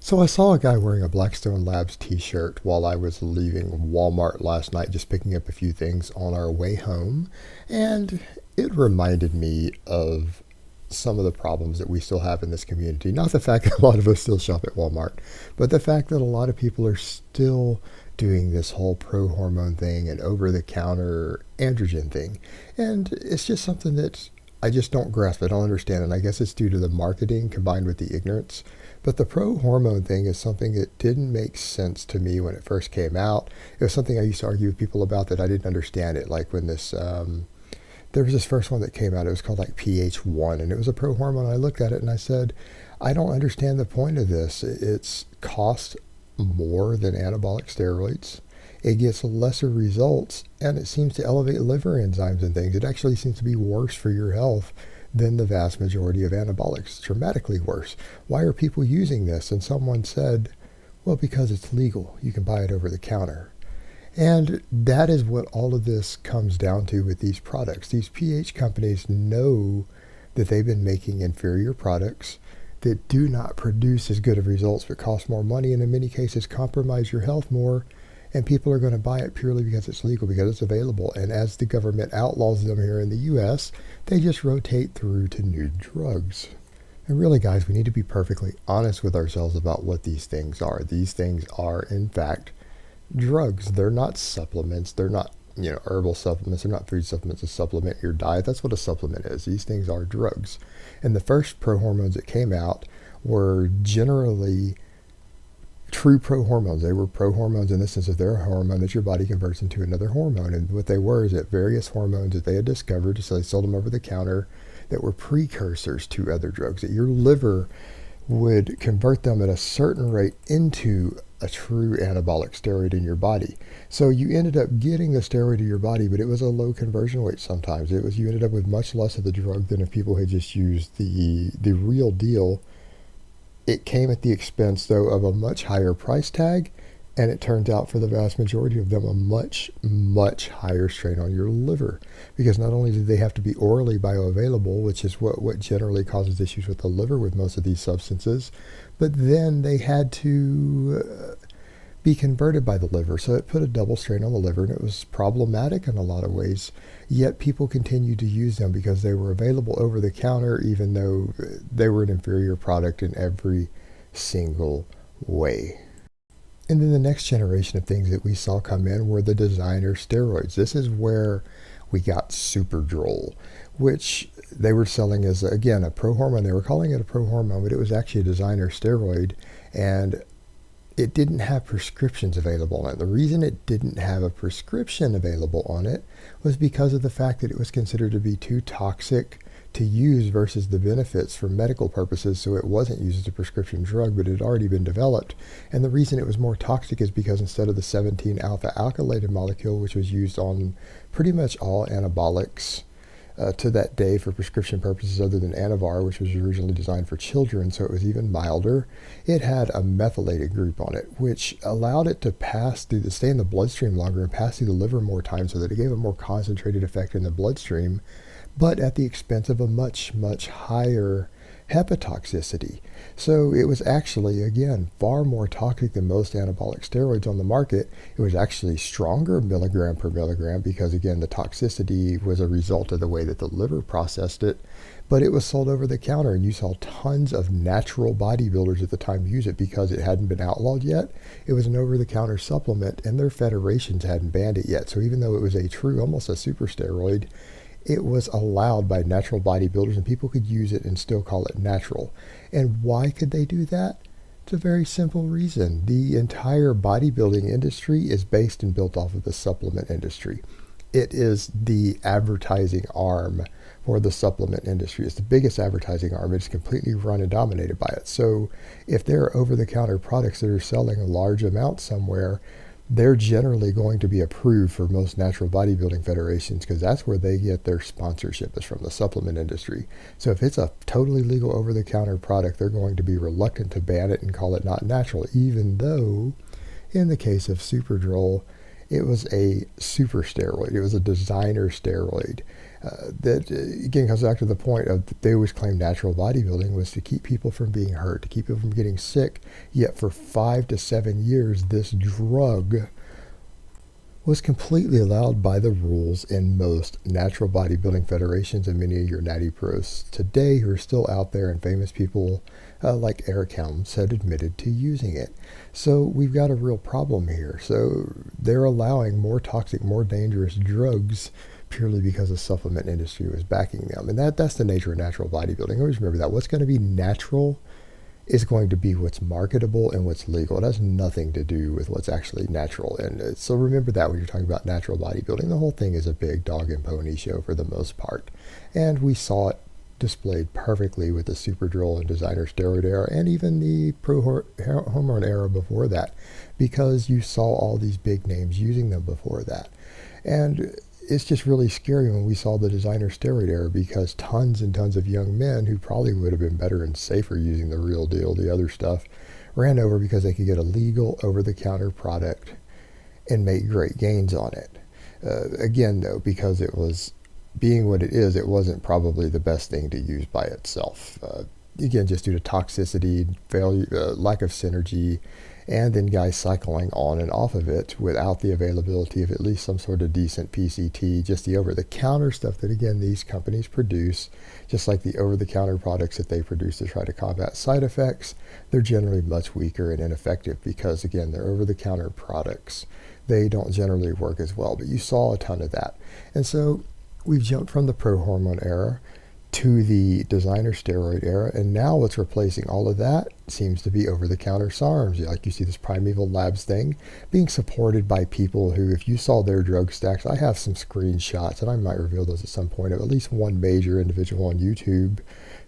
So I saw a guy wearing a Blackstone Labs t-shirt while I was leaving Walmart last night, just picking up a few things on our way home, and it reminded me of some of the problems that we still have in this community. Not the fact that a lot of us still shop at Walmart, but the fact that a lot of people are still doing this whole pro-hormone thing and over-the-counter androgen thing. And it's just something that I just don't grasp. I don't understand. And I guess it's due to the marketing combined with the ignorance. But the pro hormone thing is something that didn't make sense to me when it first came out. It was something I used to argue with people about that I didn't understand it. Like when there was this first one that came out. It was called like PH1, and it was a pro hormone. I looked at it and I said, I don't understand the point of this. It's cost more than anabolic steroids. It gets lesser results, and it seems to elevate liver enzymes and things. It actually seems to be worse for your health than the vast majority of anabolics, dramatically worse. Why are people using this? And someone said, well, because it's legal. You can buy it over the counter. And that is what all of this comes down to with these products. These pH companies know that they've been making inferior products that do not produce as good of results but cost more money, and in many cases compromise your health more. And people are going to buy it purely because it's legal, because it's available. And as the government outlaws them here in the US, they just rotate through to new drugs. And really, guys, we need to be perfectly honest with ourselves about what these things are. These things are, in fact, drugs. They're not supplements. They're not, herbal supplements. They're not food supplements to supplement your diet. That's what a supplement is. These things are drugs. And the first prohormones that came out were generally true prohormones. They were prohormones in the sense of they're a hormone that your body converts into another hormone. And what they were is that various hormones that they had discovered, so they sold them over the counter, that were precursors to other drugs, that your liver would convert them at a certain rate into a true anabolic steroid in your body. So you ended up getting the steroid to your body, but it was a low conversion rate sometimes. You ended up with much less of the drug than if people had just used the real deal. It came at the expense, though, of a much higher price tag, and it turned out for the vast majority of them a much, much higher strain on your liver. Because not only did they have to be orally bioavailable, which is what generally causes issues with the liver with most of these substances, but then they had to be converted by the liver. So it put a double strain on the liver, and it was problematic in a lot of ways. Yet people continued to use them because they were available over the counter, even though they were an inferior product in every single way. And then the next generation of things that we saw come in were the designer steroids. This is where we got super droll, which they were selling as, again, a prohormone. They were calling it a prohormone, but it was actually a designer steroid, and it didn't have prescriptions available on it. The reason it didn't have a prescription available on it was because of the fact that it was considered to be too toxic to use versus the benefits for medical purposes, so it wasn't used as a prescription drug, but it had already been developed. And the reason it was more toxic is because instead of the 17-alpha alkylated molecule, which was used on pretty much all anabolics to that day for prescription purposes other than Anavar, which was originally designed for children, so it was even milder, it had a methylated group on it, which allowed it to stay in the bloodstream longer and pass through the liver more times, so that it gave a more concentrated effect in the bloodstream, but at the expense of a much, much higher hepatotoxicity. So it was actually, again, far more toxic than most anabolic steroids on the market. It was actually stronger milligram per milligram because, again, the toxicity was a result of the way that the liver processed it. But it was sold over the counter, and you saw tons of natural bodybuilders at the time use it because it hadn't been outlawed yet. It was an over-the-counter supplement, and their federations hadn't banned it yet. So even though it was a true, almost a super steroid, it was allowed by natural bodybuilders, and people could use it and still call it natural. And why could they do that? It's a very simple reason. The entire bodybuilding industry is based and built off of the supplement industry. It is the advertising arm for the supplement industry. It's the biggest advertising arm. It's completely run and dominated by it. So if there are over-the-counter products that are selling a large amount somewhere, they're generally going to be approved for most natural bodybuilding federations because that's where they get their sponsorship, is from the supplement industry. So if it's a totally legal over-the-counter product, they're going to be reluctant to ban it and call it not natural, even though in the case of Superdrol, It was a super steroid. It was a designer steroid. That again comes back to the point of they always claimed natural bodybuilding was to keep people from being hurt, to keep people from getting sick. Yet for 5 to 7 years, this drug was completely allowed by the rules in most natural bodybuilding federations and many of your natty pros today who are still out there, and famous people like Eric Helms had admitted to using it. So we've got a real problem here. So they're allowing more toxic, more dangerous drugs purely because the supplement industry was backing them. And that's the nature of natural bodybuilding. Always remember that. What's going to be natural is going to be what's marketable and what's legal. It has nothing to do with what's actually natural. And so remember that when you're talking about natural bodybuilding. The whole thing is a big dog and pony show for the most part. And we saw it displayed perfectly with the super droll and designer steroid era and even the pro-hormone era before that, because you saw all these big names using them before that. And it's just really scary when we saw the designer steroid era, because tons and tons of young men who probably would have been better and safer using the real deal, the other stuff, ran over because they could get a legal over-the-counter product and make great gains on it. Again, though, because it was being what it is, it wasn't probably the best thing to use by itself. Again, just due to toxicity, failure, lack of synergy, and then guys cycling on and off of it without the availability of at least some sort of decent PCT, just the over-the-counter stuff that, again, these companies produce, just like the over-the-counter products that they produce to try to combat side effects. They're generally much weaker and ineffective because, again, they're over-the-counter products. They don't generally work as well, but you saw a ton of that. And so we've jumped from the pro-hormone era to the designer steroid era, and now what's replacing all of that seems to be over-the-counter Sarms. Like you see this Primeval Labs thing being supported by people who, if you saw their drug stacks, I have some screenshots, and I might reveal those at some point, of at least one major individual on YouTube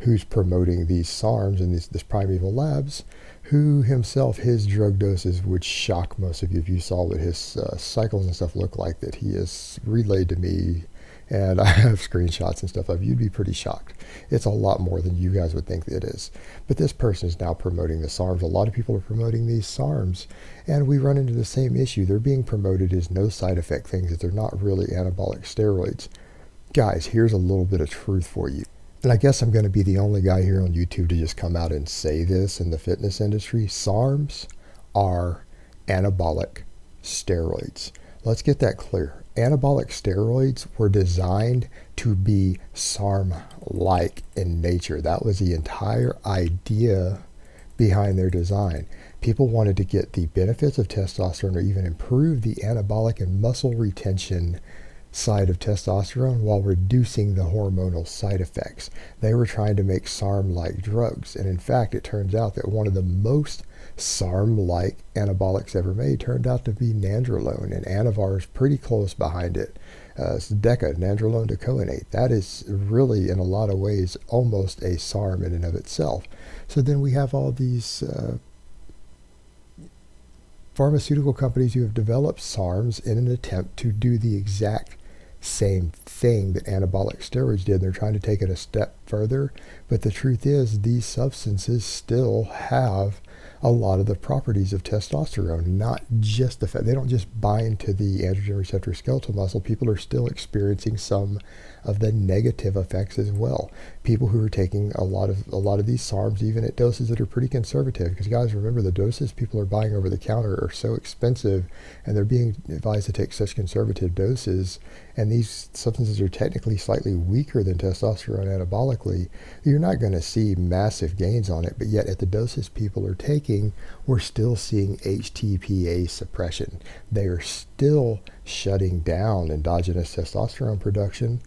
who's promoting these Sarms and this Primeval Labs, who himself, his drug doses would shock most of you if you saw what his cycles and stuff look like that he has relayed to me. And I have screenshots and stuff of. You'd be pretty shocked. It's a lot more than you guys would think it is. But this person is now promoting the Sarms. A lot of people are promoting these Sarms. And we run into the same issue. They're being promoted as no side effect things, that they're not really anabolic steroids. Guys, here's a little bit of truth for you. And I guess I'm going to be the only guy here on YouTube to just come out and say this in the fitness industry. Sarms are anabolic steroids. Let's get that clear. Anabolic steroids were designed to be SARM-like in nature. That was the entire idea behind their design. People wanted to get the benefits of testosterone or even improve the anabolic and muscle retention side of testosterone while reducing the hormonal side effects. They were trying to make SARM-like drugs. And in fact, it turns out that one of the most SARM-like anabolics ever made turned out to be nandrolone, and Anavar is pretty close behind it. It's DECA, nandrolone decoinate. That is really, in a lot of ways, almost a SARM in and of itself. So then we have all these pharmaceutical companies who have developed SARMs in an attempt to do the exact same thing that anabolic steroids did. They're trying to take it a step further, but the truth is these substances still have a lot of the properties of testosterone, not just the fact they don't just bind to the androgen receptor skeletal muscle. People are still experiencing some of the negative effects as well. People who are taking a lot of these SARMs, even at doses that are pretty conservative, because guys, remember, the doses people are buying over the counter are so expensive, and they're being advised to take such conservative doses, and these substances are technically slightly weaker than testosterone anabolically. You're not going to see massive gains on it, but yet at the doses people are taking, we're still seeing HTPA suppression. They are still shutting down endogenous testosterone production.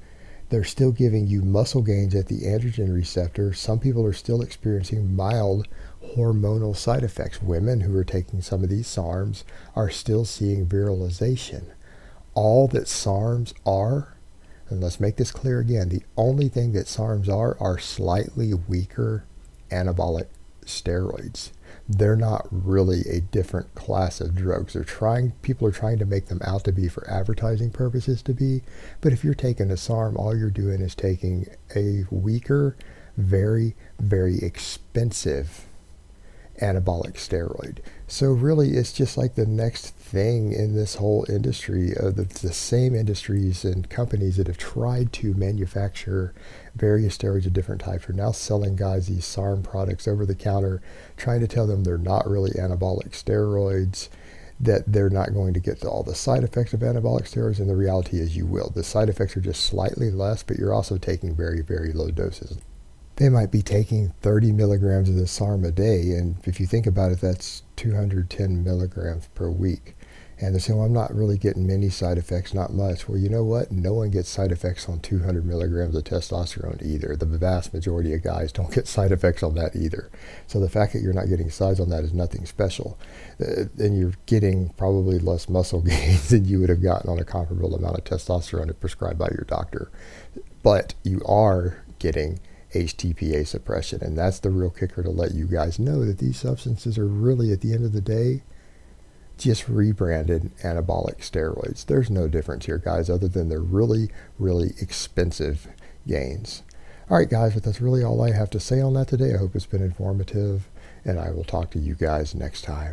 They're still giving you muscle gains at the androgen receptor. Some people are still experiencing mild hormonal side effects. Women who are taking some of these SARMs are still seeing virilization. All that SARMs are, and let's make this clear again, the only thing that SARMs are slightly weaker anabolic steroids. They're not really a different class of drugs. People are trying to make them out to be, for advertising purposes, to be. But if you're taking a SARM, all you're doing is taking a weaker, very, very expensive anabolic steroid. So really it's just like the next thing in this whole industry of the same industries and companies that have tried to manufacture various steroids of different types are now selling guys these Sarm products over the counter, trying to tell them they're not really anabolic steroids, that they're not going to get all the side effects of anabolic steroids, and the reality is you will. The side effects are just slightly less, but you're also taking very, very low doses. They might be taking 30 milligrams of the SARM a day, and if you think about it, that's 210 milligrams per week. And they say, well, I'm not really getting many side effects, not much. Well, you know what? No one gets side effects on 200 milligrams of testosterone either. The vast majority of guys don't get side effects on that either. So the fact that you're not getting sides on that is nothing special. And you're getting probably less muscle gains than you would have gotten on a comparable amount of testosterone if prescribed by your doctor. But you are getting HTPA suppression, and that's the real kicker to let you guys know that these substances are really, at the end of the day, just rebranded anabolic steroids. There's no difference here, guys, other than they're really, really expensive gains. All right, guys, but that's really all I have to say on that today. I hope it's been informative, and I will talk to you guys next time.